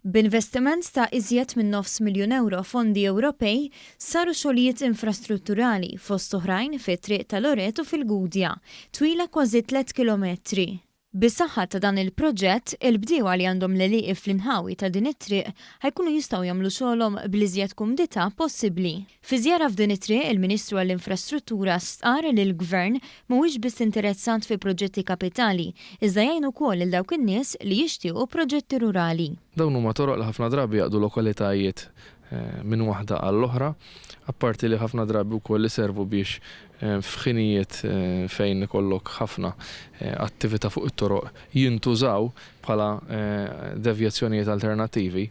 B'investiment ta' iżjed minn €9 fondi Ewropej saru xogħlijiet infrastrutturali fost oħrajn fit-triq ta' Loretu fil-Gudja, twila kważi 3 kilometri. Bis-saħħa ta' dan il-proġett, il-bdiewa li għandhom l-għalieqi fl-inħawi ta' din it-triq ħajkunu jistgħu jagħmlu xogħolhom bl-iżjed kumdità possibbli. Fi żjara f'din it-triq, il-Ministru għall-Infrastruttura stqarr li l-gvern mhuwiex biss interessant fi proġetti kapitali, iżda jgħin ukoll lil dawk in-nies li jixtiequ proġetti rurali. Dawn huma toroq li ħafna drabi jaqdu lokalitajiet minn waħda għall-oħra, apparti li ħafna drabi wkoll iservu biex f'ħinijiet fejn ikollok ħafna attività fuq it-toroq jintużaw bħala devjazzjonijiet alternattivi,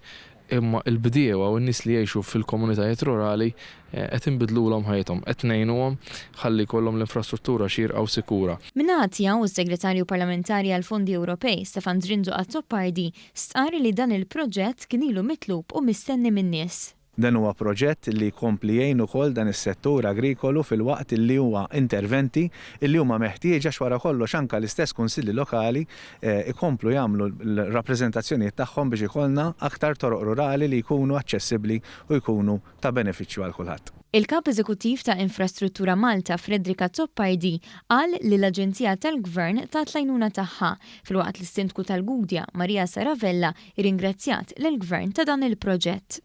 imma il-bdiewa u n-nies li jgħixu fil-komunitajiet rurali qed inbidlulhom ħajthom, qed ngħinuhom ħalli jkollhom l-infrastruttura xierqa u sikura. Minħatja u s-Segretarju Parlamentari għall-Fondi Ewropej Stefan Zrinzu-Azzopardi stqarr li dan il-proġett kien ilu mitlub u mistenni min-nies. Dan huwa proġett li jkompli jgħin ukoll dan is-settur agrikolu fil-waqt li huwa interventi li huma meħtieġa x'wara kollox anke l-istess kunsilli lokali ikomplu jagħmlu l-rappreżentazzjonijiet tagħhom biex ikollna aktar toroq rurali li jkunu aċċessibbli u jkunu ta' benefiċċju għal kulħadd. Il-Kap Eżekuttiv ta' Infrastruttura Malta Fredrika Zoppardi qal li l-Aġenzija tal-Gvern tat l-għajnuna tagħha filwaqt li s-Sindku tal-Gudja Marija Saravella irringrazzjat lill-Gvern ta' dan il-proġett.